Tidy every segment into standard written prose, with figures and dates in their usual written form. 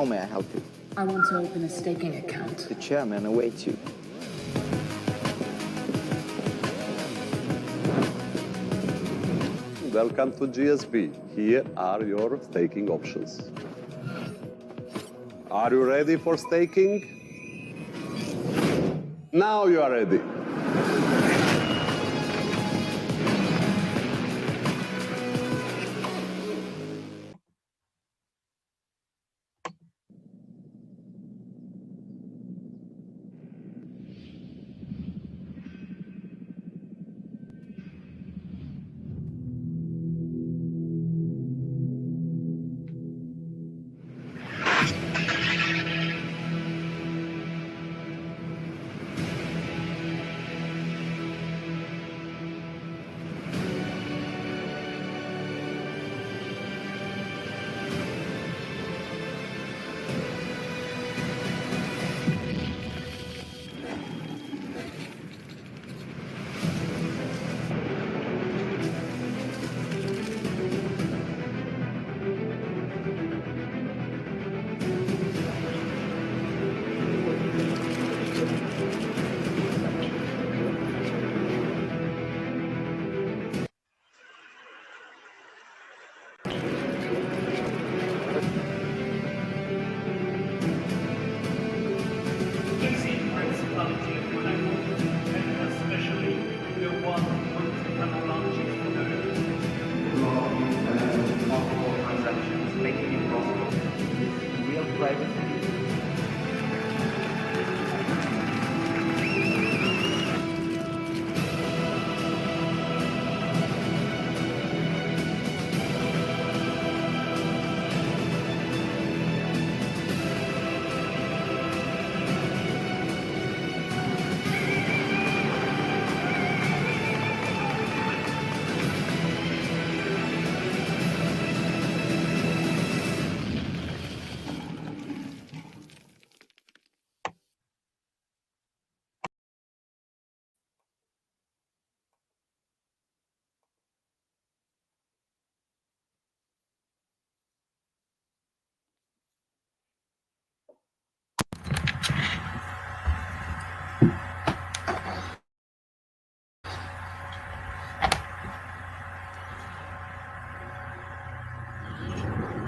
How may I help you? I want to open a staking account. The chairman awaits you. Welcome to GSB. Here are your staking options. Are you ready for staking? Now you are ready.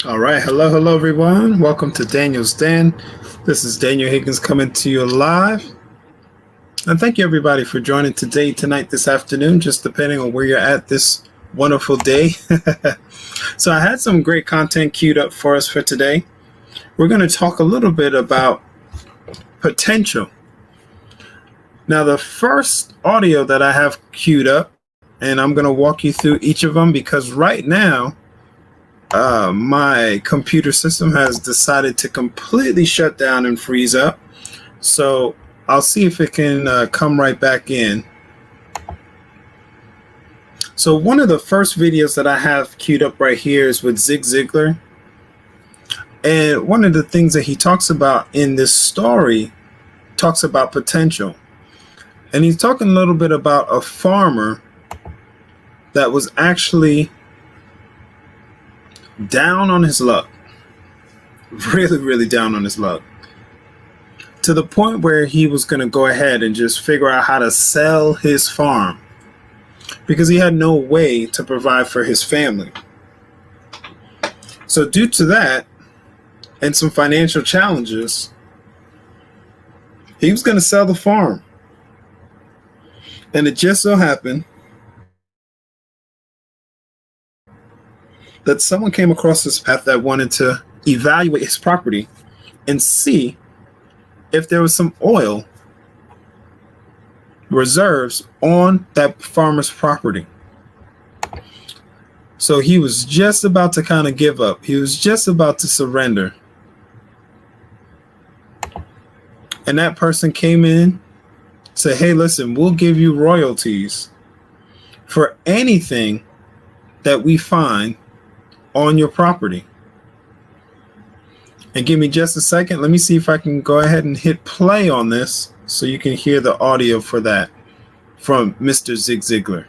All right. Hello, everyone. Welcome to Daniel's Den. This is Daniel Higgins coming to you live. And thank you, everybody, for joining today, tonight, this afternoon, just depending on where you're at this wonderful day. So I had some great content queued up for us for today. We're going to talk a little bit about potential. Now, the first audio that I have queued up, and I'm going to walk you through each of them because right now, my computer system has decided to completely shut down and freeze up. So I'll see if it can come right back in. So one of the first videos that I have queued up right here is with Zigziglar. And one of the things that he talks about in this story talks about potential. And he's talking a little bit about a farmer that was actually down on his luck, really down on his luck, to the point where he was going to go ahead and just figure out how to sell his farm. because he had no way to provide for his family. So due to that and some financial challenges, he was going to sell the farm. And it just so happened that someone came across his path that wanted to evaluate his property and see if there was some oil reserves on that farmer's property. So he was just about to kind of give up. He was just about to surrender. And that person came in, said, hey, listen, we'll give you royalties for anything that we find on your property. And give me just a second. Let me see if I can go ahead and hit play on this so you can hear the audio for that from Mr. Zigziglar.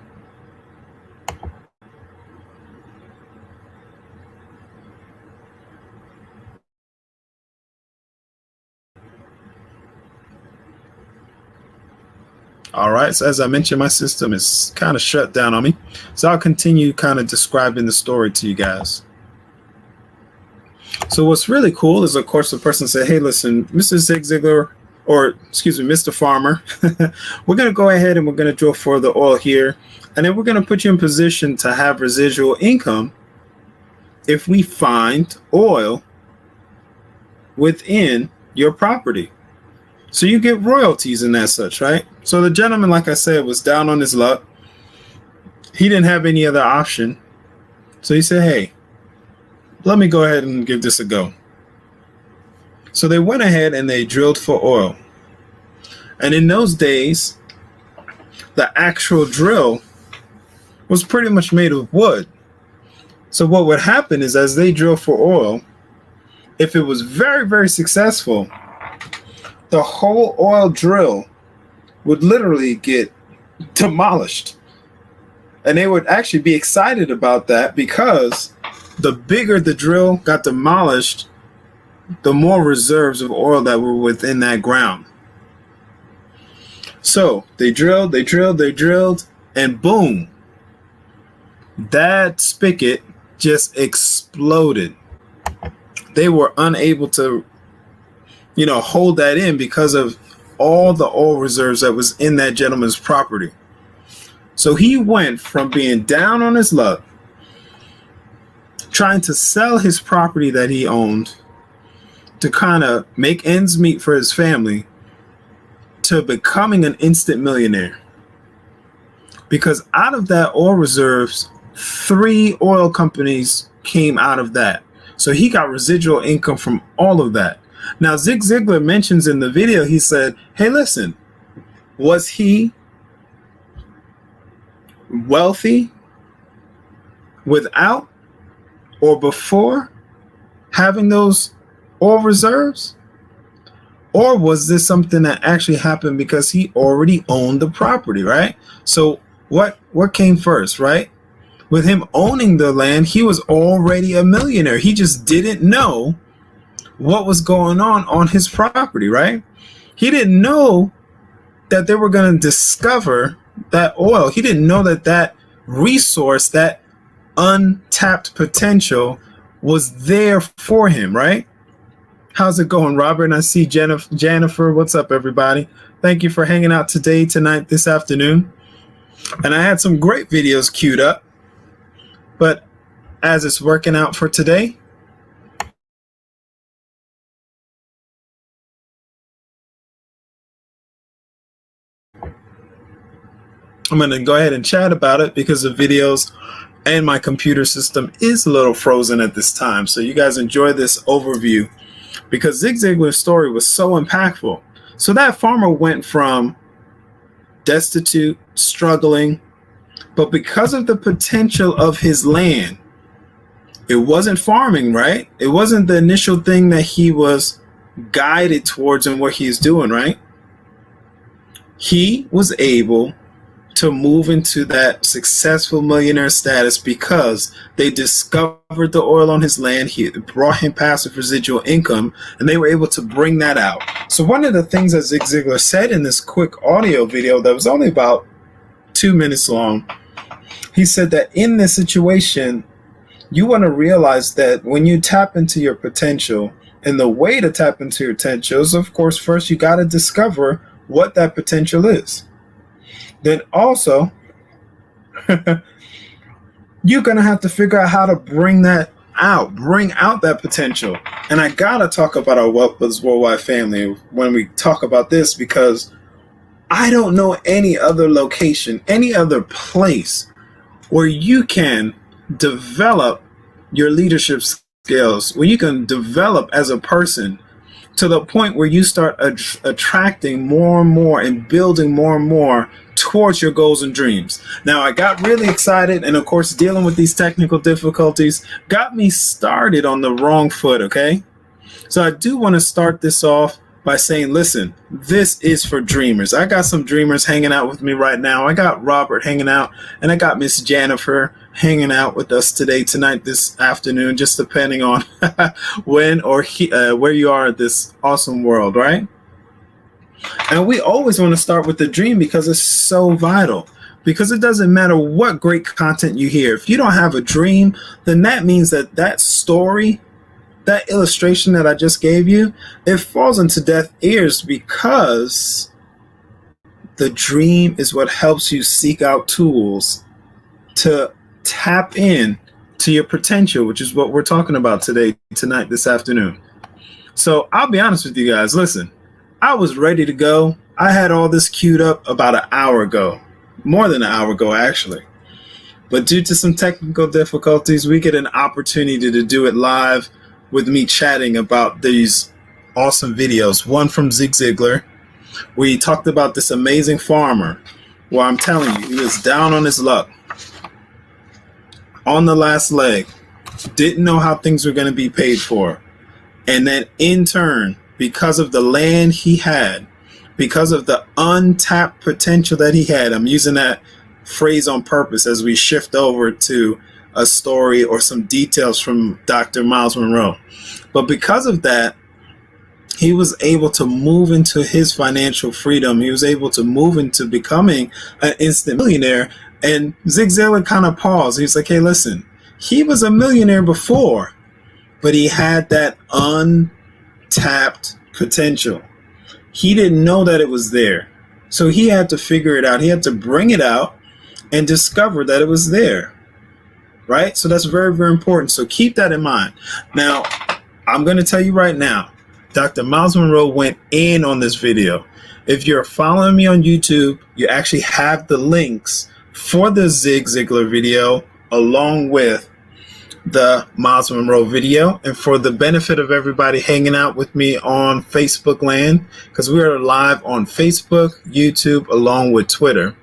All right, so as I mentioned, my system is kind of shut down on me. So I'll continue kind of describing the story to you guys. So what's really cool is, of course, the person said, hey, listen, Mr. Zigziglar, or excuse me, Mr. Farmer, we're going to go ahead and we're going to drill for the oil here. And then we're going to put you in position to have residual income if we find oil within your property. So you get royalties and that such, right? So the gentleman, like I said, was down on his luck. He didn't have any other option. So he said, hey, let me go ahead and give this a go. So they went ahead and they drilled for oil. And in those days, the actual drill was pretty much made of wood. So what would happen is, as they drill for oil, if it was very, very successful, the whole oil drill would literally get demolished. And they would actually be excited about that, because the bigger the drill got demolished, the more reserves of oil that were within that ground. So they drilled, and boom, that spigot just exploded. They were unable to, hold that in because of all the oil reserves that was in that gentleman's property. So he went from being down on his luck, trying to sell his property that he owned to kind of make ends meet for his family, to becoming an instant millionaire. Because out of that oil reserves, 3 oil companies came out of that. So he got residual income from all of that. Now, Zig Ziglar mentions in the video, he said, hey, listen, was he wealthy without or before having those oil reserves? Or was this something that actually happened because he already owned the property, right? So what came first, right? With him owning the land, he was already a millionaire. He just didn't know what was going on his property, right? He didn't know that they were going to discover that oil. He didn't know that that resource, that untapped potential, was there for him, right? How's it going, Robert? And I see Jennifer. What's up, everybody? Thank you for hanging out today, tonight, this afternoon. And I had some great videos queued up, but as it's working out for today, I'm going to go ahead and chat about it because the videos and my computer system is a little frozen at this time. So you guys enjoy this overview, because Zig Ziglar's story was so impactful. So that farmer went from destitute, struggling, but because of the potential of his land, it wasn't farming, right? It wasn't the initial thing that he was guided towards and what he's doing, right? He was able to move into that successful millionaire status because they discovered the oil on his land. He brought him passive residual income, and they were able to bring that out. So one of the things that Zig Ziglar said in this quick audio video that was only about 2 minutes long He said that in this situation, you want to realize that when you tap into your potential, and the way to tap into your potential is, of course, first you got to discover what that potential is. Then also, you're going to have to figure out how to bring out that potential. And I got to talk about our Wealth Builders Worldwide family when we talk about this, because I don't know any other location, any other place where you can develop your leadership skills, where you can develop as a person to the point where you start attracting more and more and building more and more towards your goals and dreams. Now, I got really excited, and of course, dealing with these technical difficulties got me started on the wrong foot, okay? So I do want to start this off by saying, listen, this is for dreamers. I got some dreamers hanging out with me right now. I got Robert hanging out, and I got Miss Jennifer hanging out with us tonight, this afternoon, just depending on when or where you are in this awesome world, right? And we always want to start with the dream because it's so vital. Because it doesn't matter what great content you hear. If you don't have a dream, then that means that story, that illustration that I just gave you, it falls into deaf ears, because the dream is what helps you seek out tools to tap in to your potential, which is what we're talking about tonight, this afternoon. So I'll be honest with you guys. Listen, I was ready to go. I had all this queued up about an hour ago, more than an hour ago, actually. But due to some technical difficulties, we get an opportunity to do it live with me chatting about these awesome videos. One from Zigziglar, where he talked about this amazing farmer, where I'm telling you, he was down on his luck, on the last leg, didn't know how things were going to be paid for. And then in turn, because of the land he had, because of the untapped potential that he had, I'm using that phrase on purpose as we shift over to a story or some details from Dr. Myles Munroe. But because of that, he was able to move into his financial freedom. He was able to move into becoming an instant millionaire. And Zig Ziglar kind of paused. He was like, hey, listen, he was a millionaire before, but he had that untapped potential. He didn't know that it was there. So he had to figure it out. He had to bring it out and discover that it was there. Right? So that's very, very important. So keep that in mind. Now, I'm going to tell you right now, Dr. Myles Munroe went in on this video. If you're following me on YouTube, you actually have the links for the Zig Ziglar video along with the Myles Munroe video. And for the benefit of everybody hanging out with me on Facebook land, because we are live on Facebook, YouTube, along with Twitter.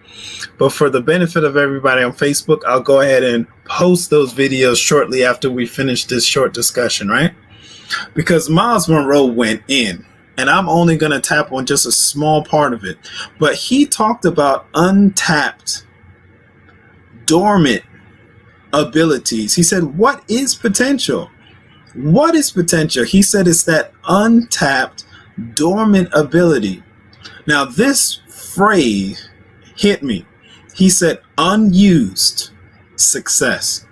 But for the benefit of everybody on Facebook, I'll go ahead and post those videos shortly after we finish this short discussion, right? Because Myles Munroe went in, and I'm only going to tap on just a small part of it. But he talked about untapped, dormant abilities. He said, what is potential? What is potential? He said it's that untapped, dormant ability. Now, this phrase hit me. He said, unused success.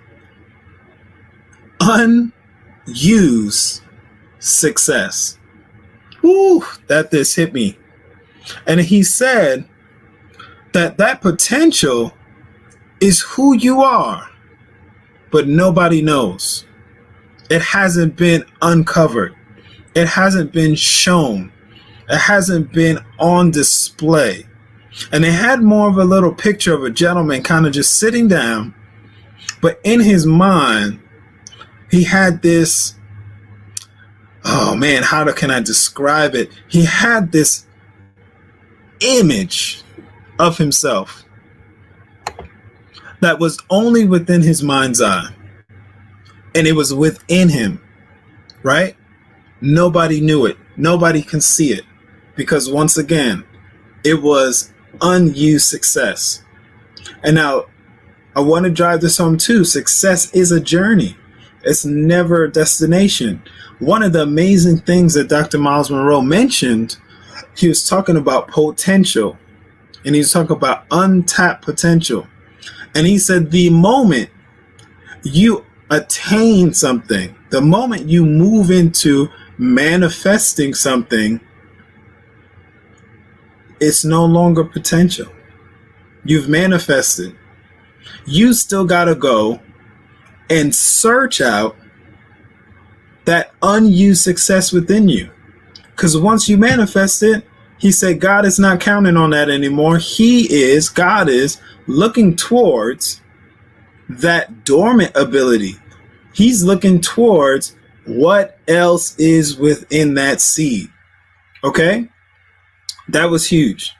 Unused success. Woo, this hit me. And he said that potential is who you are, but nobody knows. It hasn't been uncovered. It hasn't been shown. It hasn't been on display. And they had more of a little picture of a gentleman kind of just sitting down, but in his mind, he had this, oh man, how can I describe it? He had this image of himself that was only within his mind's eye. And it was within him, right? Nobody knew it. Nobody can see it. Because once again, it was unused success. And now I want to drive this home too. Success is a journey. It's never a destination. One of the amazing things that Dr. Myles Munroe mentioned, he was talking about potential, and he was talking about untapped potential. And he said, the moment you attain something, the moment you move into manifesting something, it's no longer potential. You've manifested. You still got to go and search out that unused success within you. Because once you manifest it, he said God is not counting on that anymore. God is looking towards that dormant ability. He's looking towards what else is within that seed. Okay? That was huge.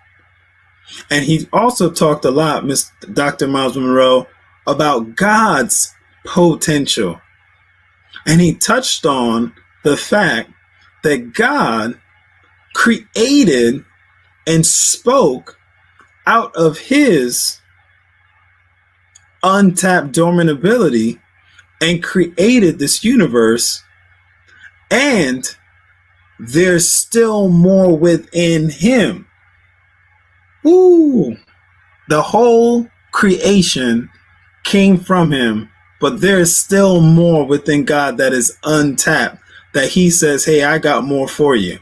And he also talked a lot, Dr. Myles Munroe, about God's potential. And he touched on the fact that God created and spoke out of his untapped dormant ability and created this universe, and there's still more within him. Ooh, the whole creation came from him, but there's still more within God that is untapped, that he says, hey, I got more for you.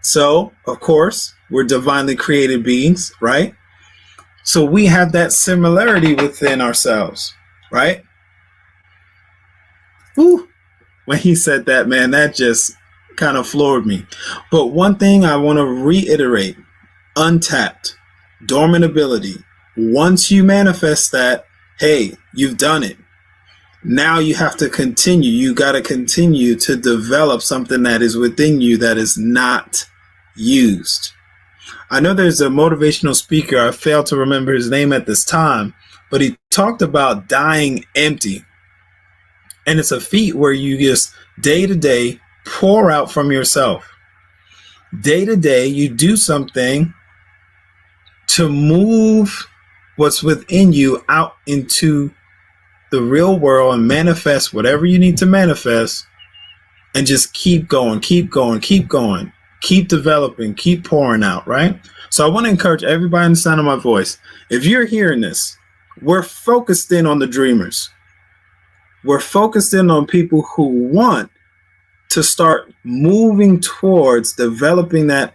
So, of course, we're divinely created beings, right? So we have that similarity within ourselves, right? Ooh, when he said that, man, that just kind of floored me. But one thing I want to reiterate, untapped, dormant ability. Once you manifest that, hey, you've done it. Now you have to continue. You got to continue to develop something that is within you that is not used. I know there's a motivational speaker, I failed to remember his name at this time, but he talked about dying empty. And it's a feat where you just day to day pour out from yourself. Day to day, you do something to move what's within you out into the real world and manifest whatever you need to manifest, and just keep going, keep going, keep going, keep developing, keep pouring out, right? So I want to encourage everybody in the sound of my voice. If you're hearing this, we're focused in on the dreamers. We're focused in on people who want to start moving towards developing that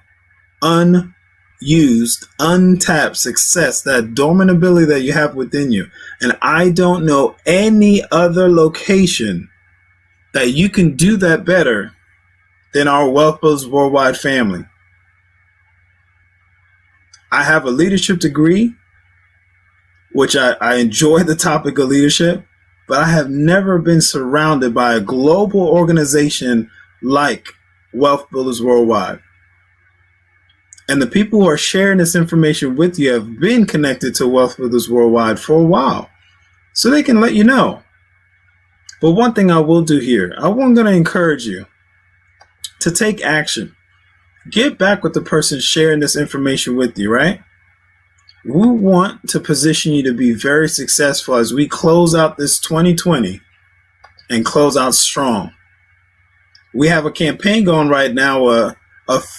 unused, untapped success, that dormant ability that you have within you. And I don't know any other location that you can do that better than our Wealth Builders Worldwide family. I have a leadership degree, which I enjoy the topic of leadership, but I have never been surrounded by a global organization like Wealth Builders Worldwide. And the people who are sharing this information with you have been connected to Wealth Builders Worldwide for a while, so they can let you know. But one thing I will do here, I'm going to encourage you to take action. Get back with the person sharing this information with you, right? We want to position you to be very successful as we close out this 2020 and close out strong. We have a campaign going right now, a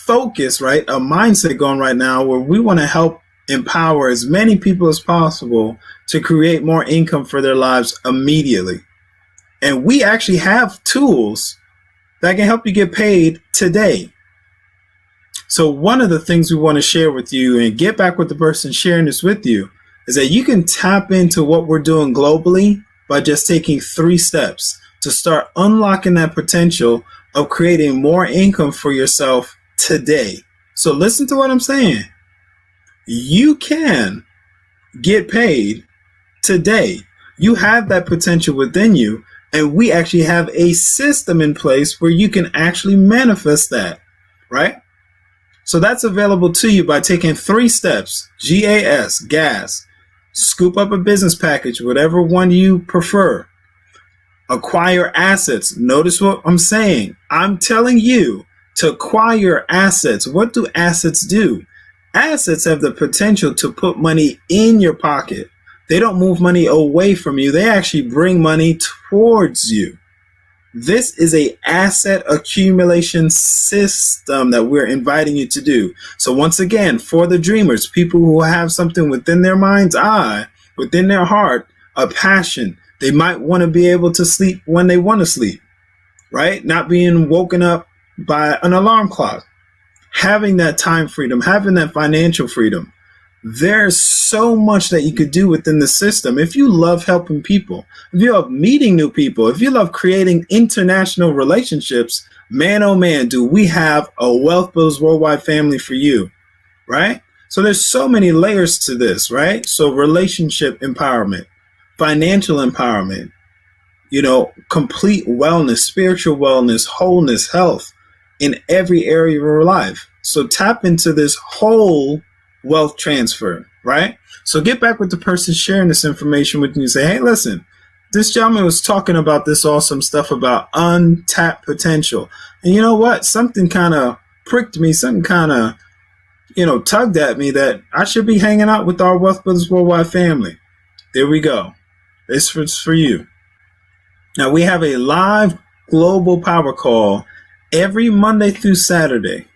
focus, right? A mindset going right now where we want to help empower as many people as possible to create more income for their lives immediately. And we actually have tools that can help you get paid today. So one of the things we want to share with you and get back with the person sharing this with you is that you can tap into what we're doing globally by just taking 3 steps to start unlocking that potential of creating more income for yourself today. So listen to what I'm saying. You can get paid today. You have that potential within you, and we actually have a system in place where you can actually manifest that, right? So that's available to you by taking 3 steps, GAS, gas, scoop up a business package, whatever one you prefer. Acquire assets. Notice what I'm saying. I'm telling you to acquire assets. What do assets do? Assets have the potential to put money in your pocket. They don't move money away from you. They actually bring money towards you. This is a asset accumulation system that we're inviting you to do. So once again, for the dreamers, people who have something within their mind's eye within their heart a passion. They might want to be able to sleep when they want to sleep, right? Not being woken up by an alarm clock, having that time freedom, having that financial freedom. There's so much that you could do within the system. If you love helping people, if you love meeting new people, if you love creating international relationships, man, oh man, do we have a Wealth Builders Worldwide family for you, right? So there's so many layers to this, right? So relationship empowerment, financial empowerment, complete wellness, spiritual wellness, wholeness, health in every area of our life. So tap into this whole wealth transfer, right? So get back with the person sharing this information with you and say, hey, listen, this gentleman was talking about this awesome stuff about untapped potential. And you know what? Something kind of pricked me, something kind of, tugged at me that I should be hanging out with our Wealth Builders Worldwide family. There we go. This is for you. Now we have a live global power call every Monday through Saturday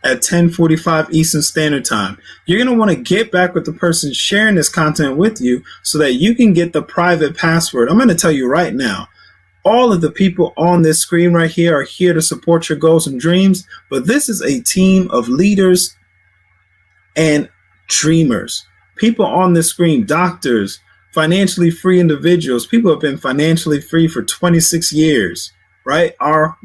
at 10:45 Eastern Standard Time. You're going to want to get back with the person sharing this content with you so that you can get the private password. I'm going to tell you right now, all of the people on this screen right here are here to support your goals and dreams, but this is a team of leaders and dreamers. People on this screen, doctors, financially free individuals, people have been financially free for 26 years, right? Our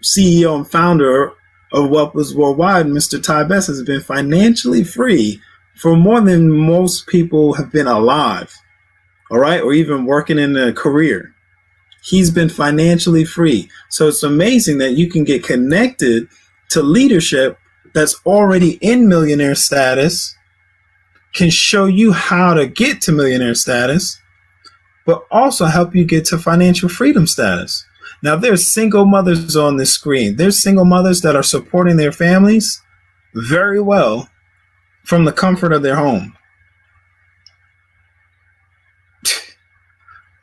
CEO and founder of Wealth Builders Worldwide, Mr. Ty Best, has been financially free for more than most people have been alive, all right, or even working in a career. He's been financially free. So it's amazing that you can get connected to leadership that's already in millionaire status, can show you how to get to millionaire status, but also help you get to financial freedom status. Now, there's single mothers on this screen. There's single mothers that are supporting their families very well from the comfort of their home.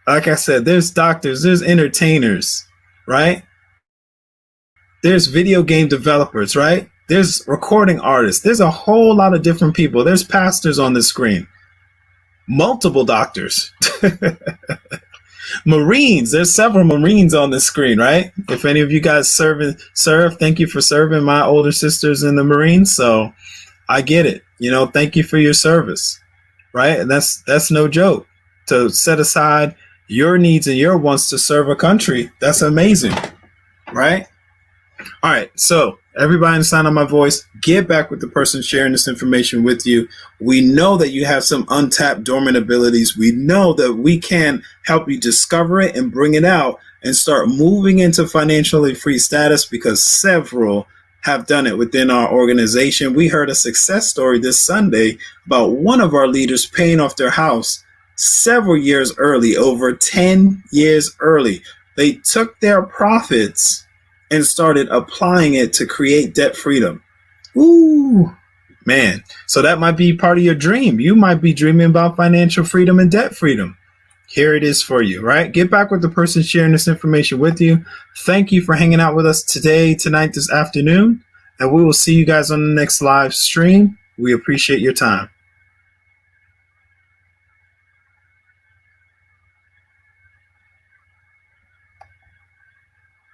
Like I said, there's doctors, there's entertainers, right? There's video game developers, right? There's recording artists. There's a whole lot of different people. There's pastors on this screen. Multiple doctors. Marines. There's several Marines on the screen, right? If any of you guys serve, thank you for serving my older sisters in the Marines. So I get it. Thank you for your service, right? And that's no joke. To set aside your needs and your wants to serve a country, that's amazing, right? All right, so everybody in the sound of my voice, get back with the person sharing this information with you. We know that you have some untapped dormant abilities. We know that we can help you discover it and bring it out and start moving into financially free status, because several have done it within our organization. We heard a success story this Sunday about one of our leaders paying off their house several years early, over 10 years early. They took their profits and started applying it to create debt freedom. Ooh, man. So that might be part of your dream. You might be dreaming about financial freedom and debt freedom. Here it is for you, right? Get back with the person sharing this information with you. Thank you for hanging out with us today, tonight, this afternoon, and we will see you guys on the next live stream. We appreciate your time.